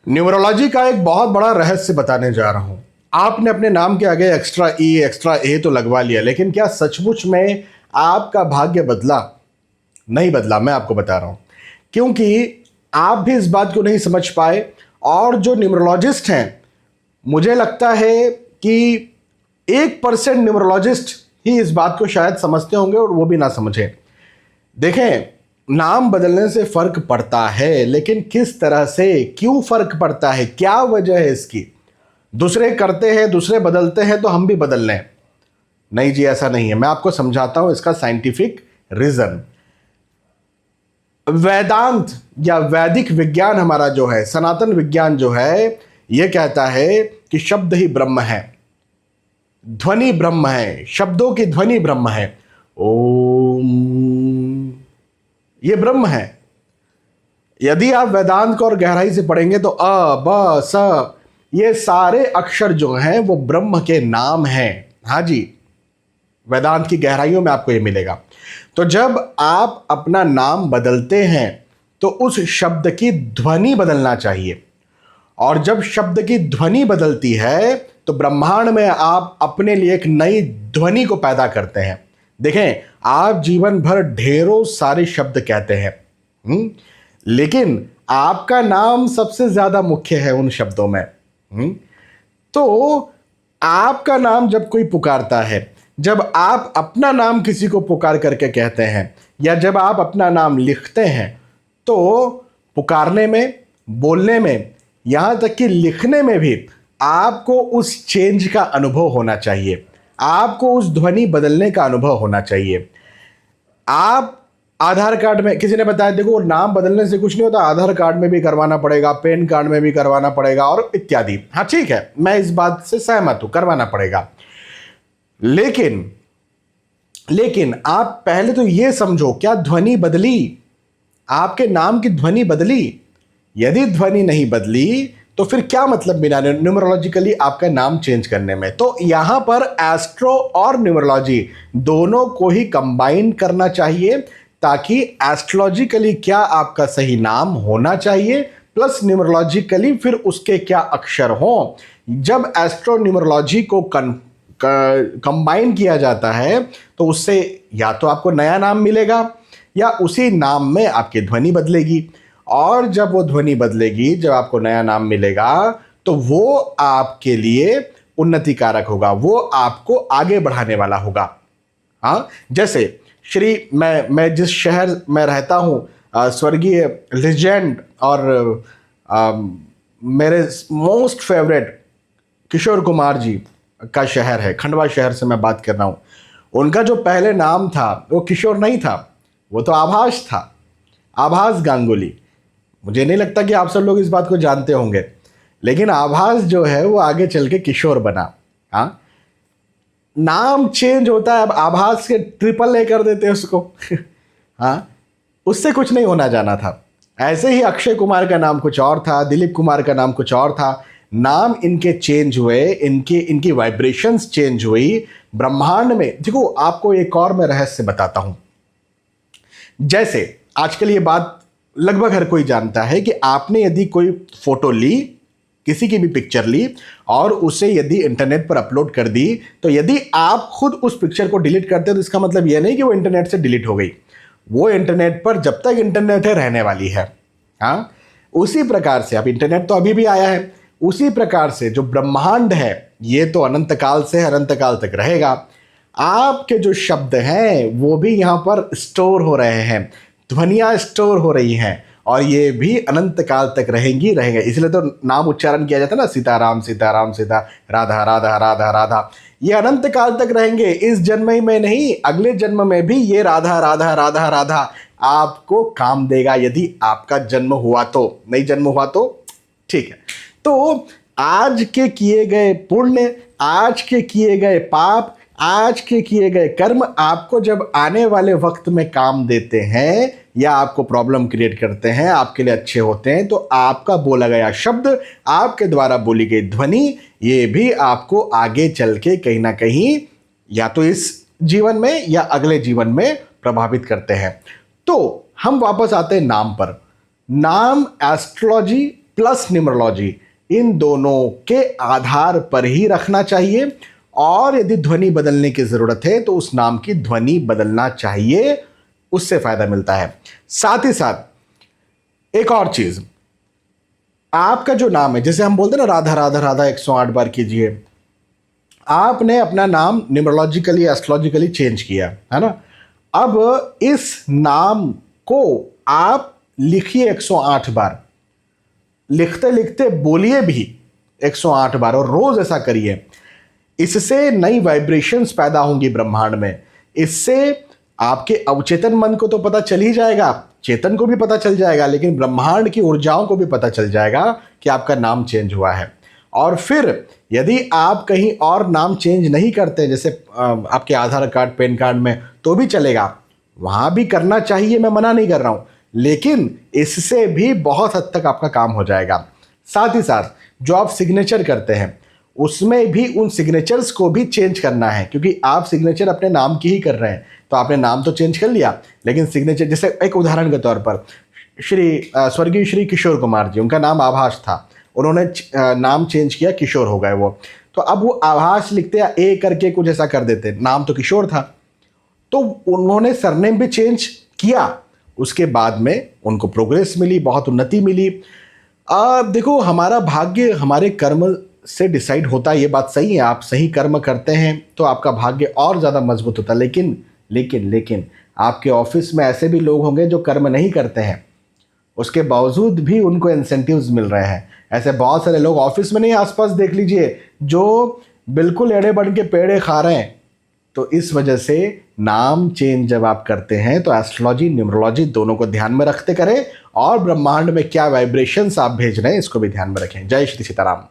Numerology का एक बहुत बड़ा रहस्य बताने जा रहा हूं। आपने अपने नाम के आगे एक्स्ट्रा ई एक्स्ट्रा ए तो लगवा लिया, लेकिन क्या सचमुच में आपका भाग्य बदला? नहीं बदला। मैं आपको बता रहा हूं, क्योंकि आप भी इस बात को नहीं समझ पाए। और जो न्यूमरोलॉजिस्ट हैं, मुझे लगता है कि 1% न्यूमरोलॉजिस्ट ही इस बात को शायद समझते होंगे, और वो भी ना समझे। देखें, नाम बदलने से फर्क पड़ता है, लेकिन किस तरह से, क्यों फर्क पड़ता है, क्या वजह है इसकी? दूसरे करते हैं, दूसरे बदलते हैं, तो हम भी बदल लें? नहीं जी, ऐसा नहीं है। मैं आपको समझाता हूं इसका साइंटिफिक रीजन। वेदांत या वैदिक विज्ञान हमारा जो है, सनातन विज्ञान जो है, यह कहता है कि शब्द ही ब्रह्म है, ध्वनि ब्रह्म है, शब्दों की ध्वनि ब्रह्म है। ओम, ये ब्रह्म है। यदि आप वेदांत को और गहराई से पढ़ेंगे तो अ ब स ये सारे अक्षर जो हैं वो ब्रह्म के नाम हैं। हाँ जी, वेदांत की गहराइयों में आपको ये मिलेगा। तो जब आप अपना नाम बदलते हैं तो उस शब्द की ध्वनि बदलना चाहिए, और जब शब्द की ध्वनि बदलती है तो ब्रह्मांड में आप अपने लिए एक नई ध्वनि को पैदा करते हैं। देखें, आप जीवन भर ढेरों सारे शब्द कहते हैं, लेकिन आपका नाम सबसे ज्यादा मुख्य है उन शब्दों में। तो आपका नाम जब कोई पुकारता है, जब आप अपना नाम किसी को पुकार करके कहते हैं, या जब आप अपना नाम लिखते हैं, तो पुकारने में, बोलने में, यहां तक कि लिखने में भी आपको उस चेंज का अनुभव होना चाहिए, आपको उस ध्वनि बदलने का अनुभव होना चाहिए। आप आधार कार्ड में, किसी ने बताया देखो नाम बदलने से कुछ नहीं होता, आधार कार्ड में भी करवाना पड़ेगा, पैन कार्ड में भी करवाना पड़ेगा, और इत्यादि। हाँ ठीक है, मैं इस बात से सहमत हूं, करवाना पड़ेगा। लेकिन आप पहले तो यह समझो, क्या ध्वनि बदली? आपके नाम की ध्वनि बदली? यदि ध्वनि नहीं बदली तो फिर क्या मतलब बिना न्यूमरोलॉजिकली आपका नाम चेंज करने में? तो यहां पर एस्ट्रो और न्यूमरोलॉजी दोनों को ही कंबाइन करना चाहिए, ताकि एस्ट्रोलॉजिकली क्या आपका सही नाम होना चाहिए, प्लस न्यूमरोलॉजिकली फिर उसके क्या अक्षर हो। जब एस्ट्रो न्यूमरोलॉजी को कंबाइन किया जाता है तो उससे या तो आपको नया नाम मिलेगा, या उसी नाम में आपकी ध्वनि बदलेगी। और जब वो ध्वनि बदलेगी, जब आपको नया नाम मिलेगा, तो वो आपके लिए उन्नति कारक होगा, वो आपको आगे बढ़ाने वाला होगा। हाँ, जैसे मैं जिस शहर में रहता हूँ, स्वर्गीय लेजेंड और मेरे मोस्ट फेवरेट किशोर कुमार जी का शहर है, खंडवा शहर से मैं बात कर रहा हूँ। उनका जो पहले नाम था वो किशोर नहीं था, वो तो आभास था, आभास गांगुली। मुझे नहीं लगता कि आप सब लोग इस बात को जानते होंगे, लेकिन आभास जो है वो आगे चल के किशोर बना। हाँ, नाम चेंज होता है, अब आभास के ट्रिपल ए कर देते हैं उसको। हाँ, उससे कुछ नहीं होना जाना था। ऐसे ही अक्षय कुमार का नाम कुछ और था, दिलीप कुमार का नाम कुछ और था। नाम इनके चेंज हुए, इनकी वाइब्रेशंस चेंज हुई ब्रह्मांड में। देखो, आपको एक और मैं रहस्य बताता हूं। जैसे आजकल ये बात लगभग हर कोई जानता है कि आपने यदि कोई फोटो ली, किसी की भी पिक्चर ली, और उसे यदि इंटरनेट पर अपलोड कर दी, तो यदि आप खुद उस पिक्चर को डिलीट करते हो तो इसका मतलब यह नहीं कि वो इंटरनेट से डिलीट हो गई। वो इंटरनेट पर जब तक इंटरनेट है रहने वाली है। हाँ, उसी प्रकार से, अब इंटरनेट तो अभी भी आया है, उसी प्रकार से जो ब्रह्मांड है ये तो अनंत काल से अनंत काल तक रहेगा। आपके जो शब्द हैं वो भी यहाँ पर स्टोर हो रहे हैं, ध्वनियाँ स्टोर हो रही हैं, और ये भी अनंत काल तक रहेंगी, रहेंगे। इसलिए तो नाम उच्चारण किया जाता है ना, सीताराम सीताराम सीता, राधा राधा राधा राधा। ये अनंत काल तक रहेंगे, इस जन्म ही में नहीं, अगले जन्म में भी ये राधा राधा राधा राधा आपको काम देगा, यदि आपका जन्म हुआ तो। नहीं जन्म हुआ तो ठीक है। तो आज के किए गए पुण्य, आज के किए गए पाप, आज के किए गए कर्म आपको जब आने वाले वक्त में काम देते हैं, या आपको प्रॉब्लम क्रिएट करते हैं, आपके लिए अच्छे होते हैं, तो आपका बोला गया शब्द, आपके द्वारा बोली गई ध्वनि, ये भी आपको आगे चल के कहीं ना कहीं या तो इस जीवन में या अगले जीवन में प्रभावित करते हैं। तो हम वापस आते हैं नाम पर। नाम एस्ट्रोलॉजी प्लस न्यूमरोलॉजी, इन दोनों के आधार पर ही रखना चाहिए। और यदि ध्वनि बदलने की ज़रूरत है तो उस नाम की ध्वनि बदलना चाहिए, उससे फ़ायदा मिलता है। साथ ही साथ एक और चीज़, आपका जो नाम है, जैसे हम बोलते हैं ना राधा राधा राधा 108 बार कीजिए, आपने अपना नाम न्यूमरोलॉजिकली एस्ट्रोलॉजिकली चेंज किया है ना। अब इस नाम को आप लिखिए 108 बार, लिखते लिखते बोलिए भी 108 बार, और रोज ऐसा करिए। इससे नई वाइब्रेशंस पैदा होंगी ब्रह्मांड में। इससे आपके अवचेतन मन को तो पता चल ही जाएगा, चेतन को भी पता चल जाएगा, लेकिन ब्रह्मांड की ऊर्जाओं को भी पता चल जाएगा कि आपका नाम चेंज हुआ है। और फिर यदि आप कहीं और नाम चेंज नहीं करते, जैसे आपके आधार कार्ड पैन कार्ड में, तो भी चलेगा, वहाँ भी करना चाहिए, मैं मना नहीं कर रहा हूँ, लेकिन इससे भी बहुत हद तक आपका काम हो जाएगा। साथ ही साथ जो आप सिग्नेचर करते हैं उसमें भी उन सिग्नेचर्स को भी चेंज करना है, क्योंकि आप सिग्नेचर अपने नाम की ही कर रहे हैं, तो आपने नाम तो चेंज कर लिया, लेकिन सिग्नेचर, जैसे एक उदाहरण के तौर पर स्वर्गीय श्री किशोर कुमार जी, उनका नाम आभास था, उन्होंने नाम चेंज किया, किशोर हो गए वो। तो अब वो आभास लिखते या ए करके कुछ ऐसा कर देते, नाम तो किशोर था, तो उन्होंने सरनेम भी चेंज किया। उसके बाद में उनको प्रोग्रेस मिली, बहुत उन्नति मिली। देखो, हमारा भाग्य हमारे कर्म से डिसाइड होता है, ये बात सही है। आप सही कर्म करते हैं तो आपका भाग्य और ज़्यादा मजबूत होता है। लेकिन आपके ऑफिस में ऐसे भी लोग होंगे जो कर्म नहीं करते हैं, उसके बावजूद भी उनको इंसेंटिव्स मिल रहे हैं। ऐसे बहुत सारे लोग ऑफिस में नहीं, आसपास देख लीजिए, जो बिल्कुल एड़े बन के पेड़े खा रहे हैं। तो इस वजह से नाम चेंज जब आप करते हैं तो एस्ट्रोलॉजी न्यूमरोलॉजी दोनों को ध्यान में रखते करें, और ब्रह्मांड में क्या वाइब्रेशंस आप भेज रहे हैं इसको भी ध्यान में रखें। जय श्री सीताराम।